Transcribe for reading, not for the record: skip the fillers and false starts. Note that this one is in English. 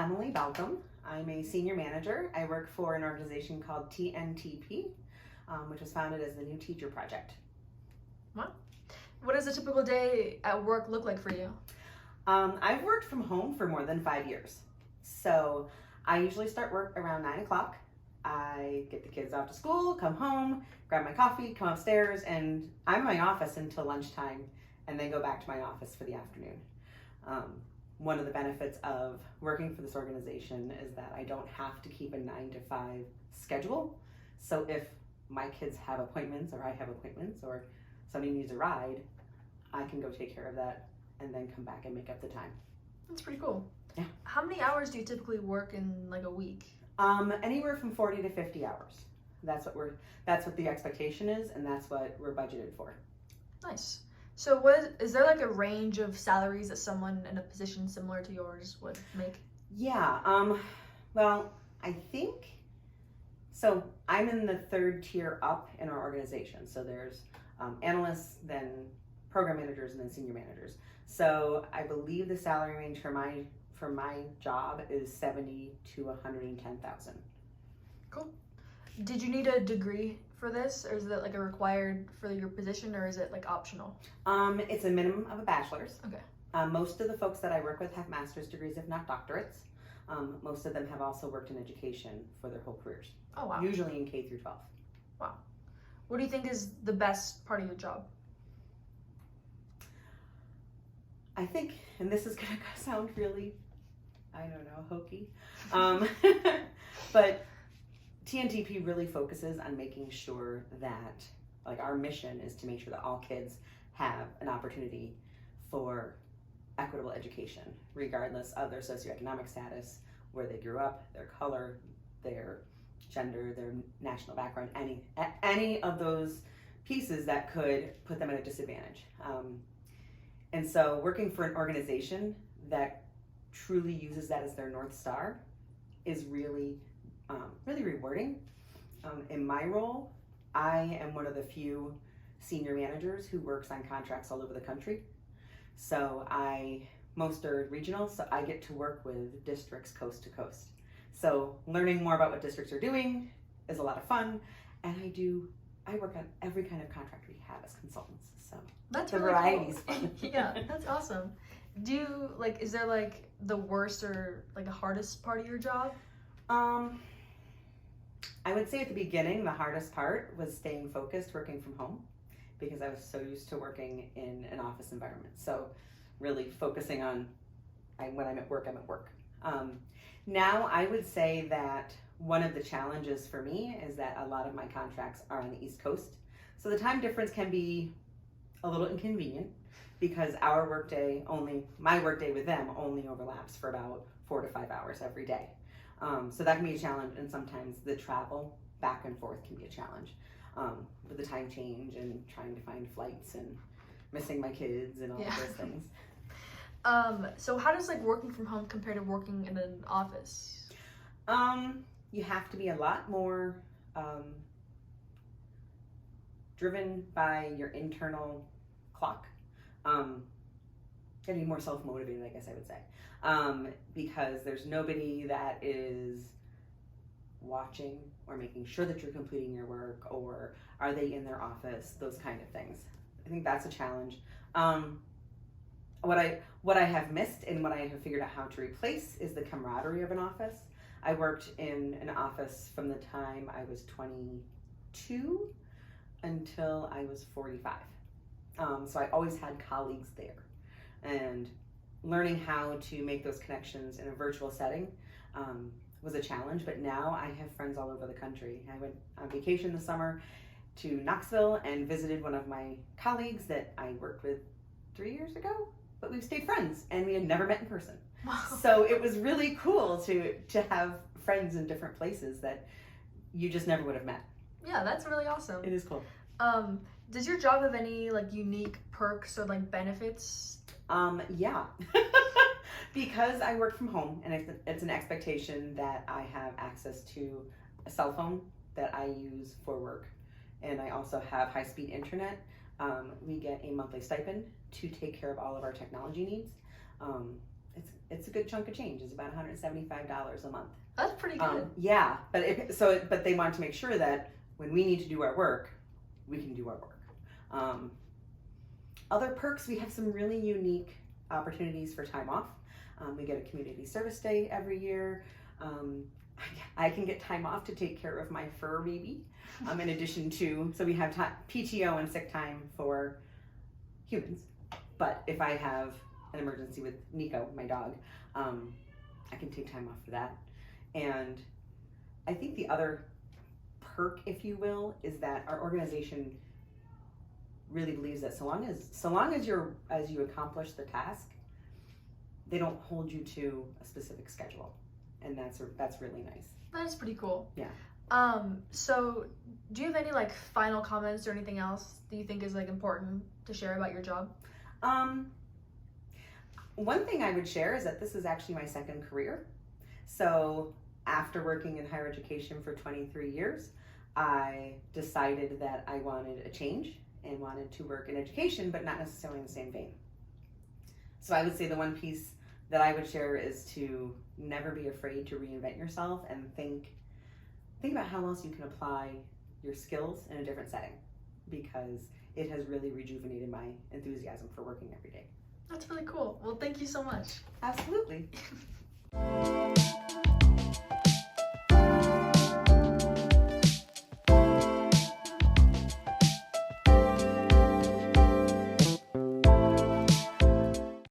Emily Balcom. I'm a senior manager. I work for an organization called TNTP, which was founded as the New Teacher Project. Wow. What does a typical day at work look like for you? I've worked from home for more than 5 years. So I usually start work around 9 o'clock. I get the kids off to school, come home, grab my coffee, come upstairs, and I'm in my office until lunchtime, and then go back to my office for the afternoon. One of the benefits of working for this organization is that I don't have to keep a 9 to 5 schedule. So if my kids have appointments or I have appointments or somebody needs a ride, I can go take care of that and then come back and make up the time. That's pretty cool. Yeah. How many hours do you typically work in like a week? Anywhere from 40 to 50 hours. That's what the expectation is, and that's what we're budgeted for. Nice. So is there like a range of salaries that someone in a position similar to yours would make? Yeah, well, I think, so I'm in the third tier up in our organization. So there's analysts, then program managers, and then senior managers. So I believe the salary range for my job is 70 to 110,000. Cool. Did you need a degree for this, or is it like a required for your position, or is it like optional? It's a minimum of a bachelor's. Okay. Most of the folks that I work with have master's degrees, if not doctorates. Most of them have also worked in education for their whole careers. Oh, wow. Usually in K through 12. Wow. What do you think is the best part of your job? I think, and this is gonna sound really, I don't know, hokey, but TNTP really focuses on making sure that, like, our mission is to make sure that all kids have an opportunity for equitable education, regardless of their socioeconomic status, where they grew up, their color, their gender, their national background, any of those pieces that could put them at a disadvantage. And so working for an organization that truly uses that as their North Star is really rewarding. In my role, I am one of the few senior managers who works on contracts all over the country. So most are regional, so I get to work with districts coast to coast. So learning more about what districts are doing is a lot of fun, and I work on every kind of contract we have as consultants. So that's the really variety's cool. fun. Yeah, that's awesome. Is there like the worst or like the hardest part of your job? I would say at the beginning, the hardest part was staying focused, working from home, because I was so used to working in an office environment. So really focusing on, when I'm at work, I'm at work. Now I would say that one of the challenges for me is that a lot of my contracts are on the East Coast. So the time difference can be a little inconvenient because my workday with them only overlaps for about 4 to 5 hours every day. So that can be a challenge, and sometimes the travel back and forth can be a challenge with the time change and trying to find flights and missing my kids and all of those things. So how does like working from home compare to working in an office? You have to be a lot more driven by your internal clock. Getting more self-motivated, I guess I would say, because there's nobody that is watching or making sure that you're completing your work, or are they in their office, those kind of things. I think that's a challenge. What I have missed and what I have figured out how to replace is the camaraderie of an office. I worked in an office from the time I was 22 until I was 45. So I always had colleagues there, and learning how to make those connections in a virtual setting was a challenge, but now I have friends all over the country. I went on vacation this summer to Knoxville and visited one of my colleagues that I worked with 3 years ago, but we've stayed friends and we had never met in person. Wow. So it was really cool to have friends in different places that you just never would have met. Yeah, that's really awesome. It is cool. Does your job have any like unique perks or like benefits? Yeah. Because I work from home and it's an expectation that I have access to a cell phone that I use for work, and I also have high-speed internet. We get a monthly stipend to take care of all of our technology needs. it's a good chunk of change. It's about $175 a month. That's pretty good. Yeah, but but they want to make sure that when we need to do our work, we can do our work. Other perks, we have some really unique opportunities for time off. We get a community service day every year. I can get time off to take care of my fur baby. In addition to, so we have PTO and sick time for humans. But if I have an emergency with Nico, my dog, I can take time off for that. And I think the other perk, if you will, is that our organization really believes that so long as you accomplish the task, they don't hold you to a specific schedule, and that's really nice. That is pretty cool. Yeah. So do you have any like final comments or anything else that you think is like important to share about your job? One thing I would share is that this is actually my second career. So after working in higher education for 23 years, I decided that I wanted a change and wanted to work in education, but not necessarily in the same vein. So I would say the one piece that I would share is to never be afraid to reinvent yourself and think about how else you can apply your skills in a different setting, because it has really rejuvenated my enthusiasm for working every day. That's really cool. Well, thank you so much. Absolutely.